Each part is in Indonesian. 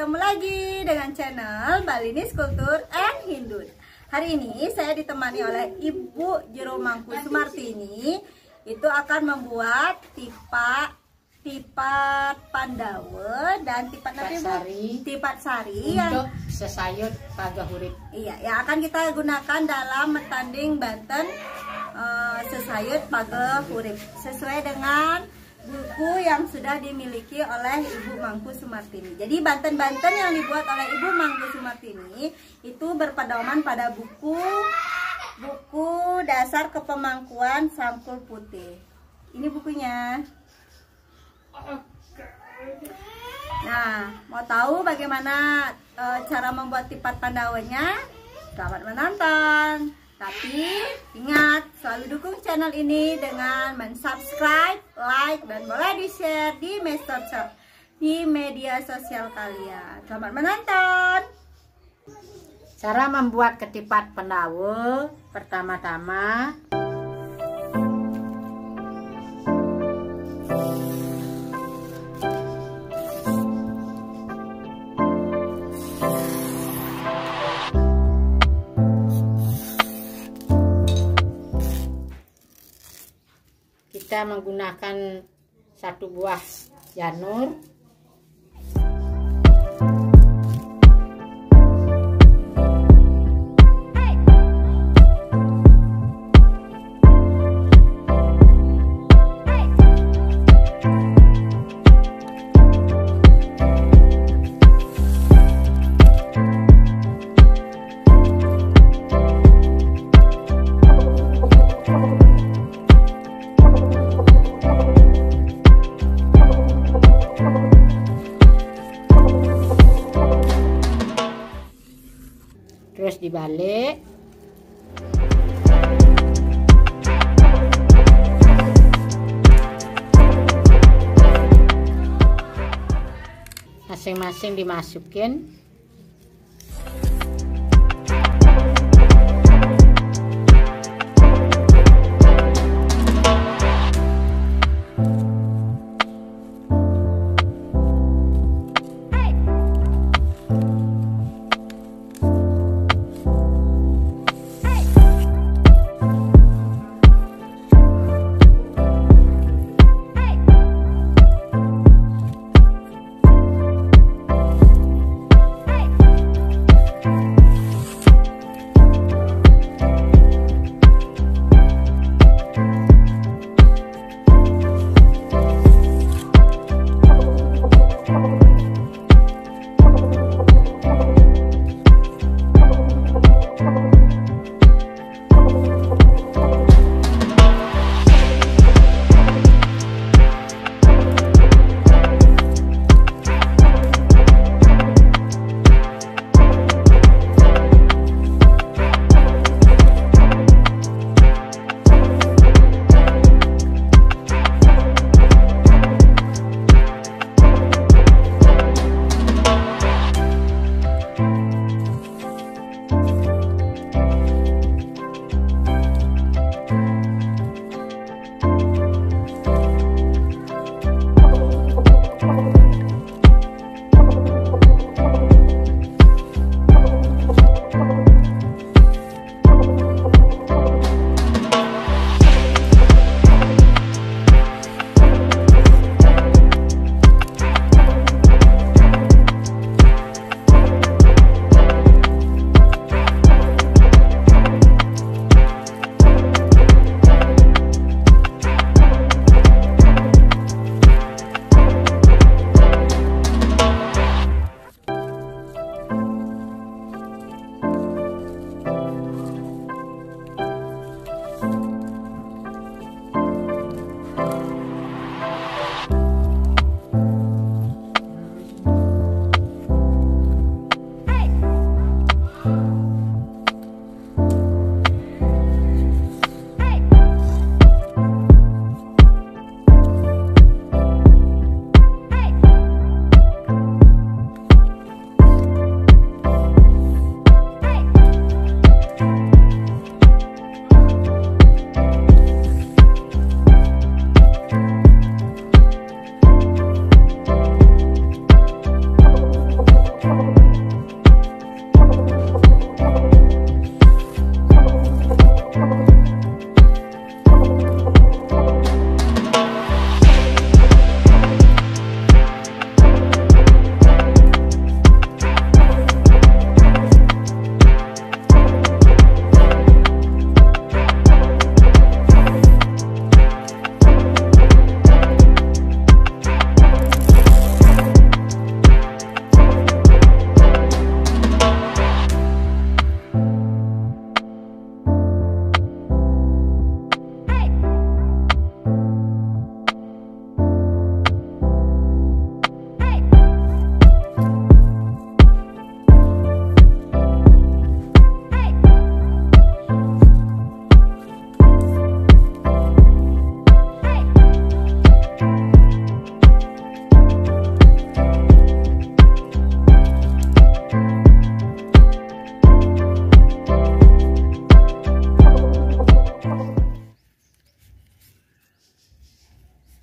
bertemu lagi dengan channel Balinese Culture and Hindun. Hari ini saya ditemani oleh Ibu Jero Mangku Sumartini. Itu akan membuat tipat Pandawa dan tipat sari untuk sesayut pada hurip. Iya, yang akan kita gunakan dalam metanding Banten sesayut pada hurip sesuai dengan buku yang sudah dimiliki oleh Ibu Mangku Sumartini. Jadi Banten-Banten yang dibuat oleh Ibu Mangku Sumartini itu berpedoman pada buku dasar kepemangkuan Sangkul Putih. Ini bukunya. Nah, mau tahu bagaimana cara membuat tipat Pandawanya? Selamat menonton. Tapi ingat, selalu dukung channel ini dengan subscribe, like, dan boleh di-share di media sosial kalian. Selamat menonton. Cara membuat ketipat Pandawa, pertama-tama kita menggunakan satu buah janur, terus dibalik. Masing-masing dimasukin.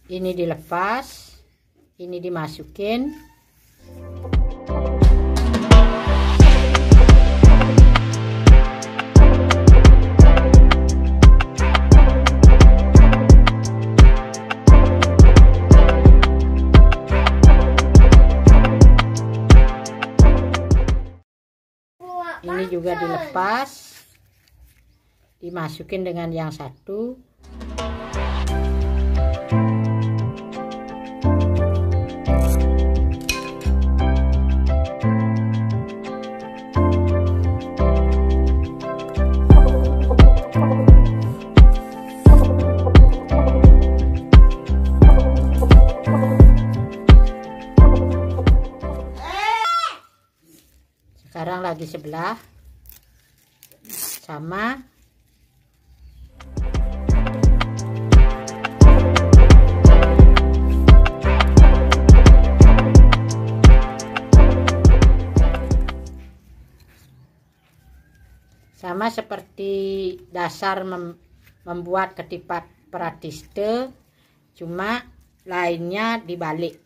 Ini dilepas, ini dimasukin. Ini juga dilepas, dimasukin dengan yang satu. Sekarang lagi sebelah sama. Sama seperti dasar membuat ketipat pratiste, cuma lainnya dibalik.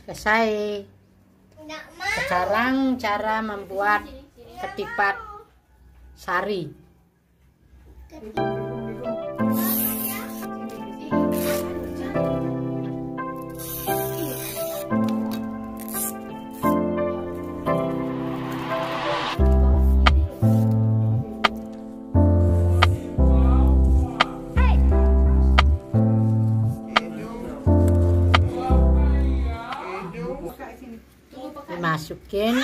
Selesai. Sekarang cara membuat ketipat sari. Dimasukin.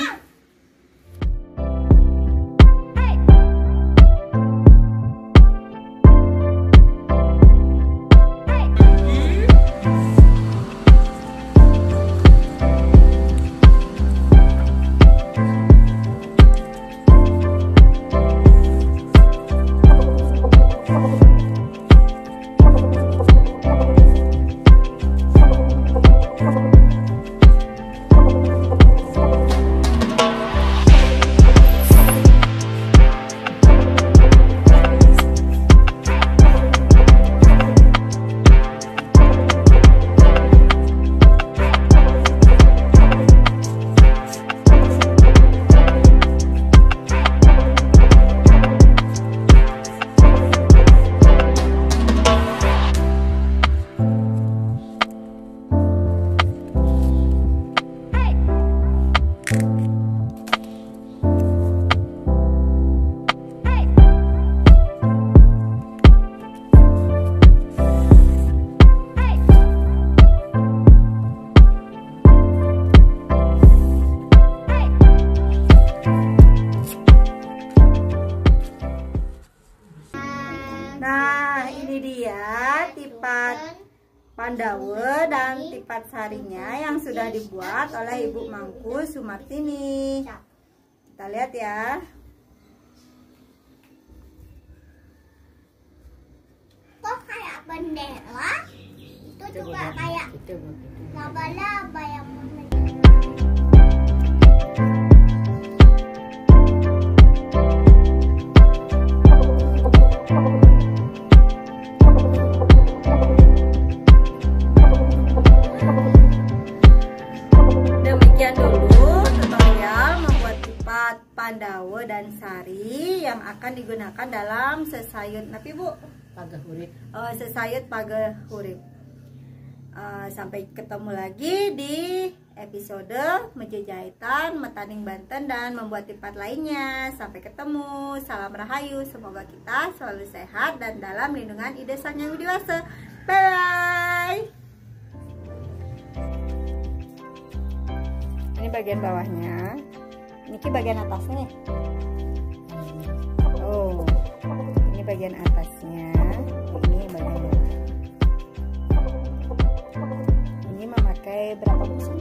Pandawa dan Tipat Sarinya yang sudah dibuat oleh Ibu Mangku Sumartini. Kita lihat ya. Kok kayak bendera? Itu juga kayak laba-laba yang Pandawa dan Sari yang akan digunakan dalam sesayut napi Bu? Pageh urip. Sesayut pageh urip. Sampai ketemu lagi di episode Mejejahitan, Metaning Banten dan membuat tipat lainnya. Sampai ketemu. Salam rahayu. Semoga kita selalu sehat dan dalam lindungan Ide Sang Yang Widiwasa. Bye. Ini bagian bawahnya. Ini bagian atasnya. Oh, ini bagian atasnya. Ini bagian bawah. Ini memakai berapa busur?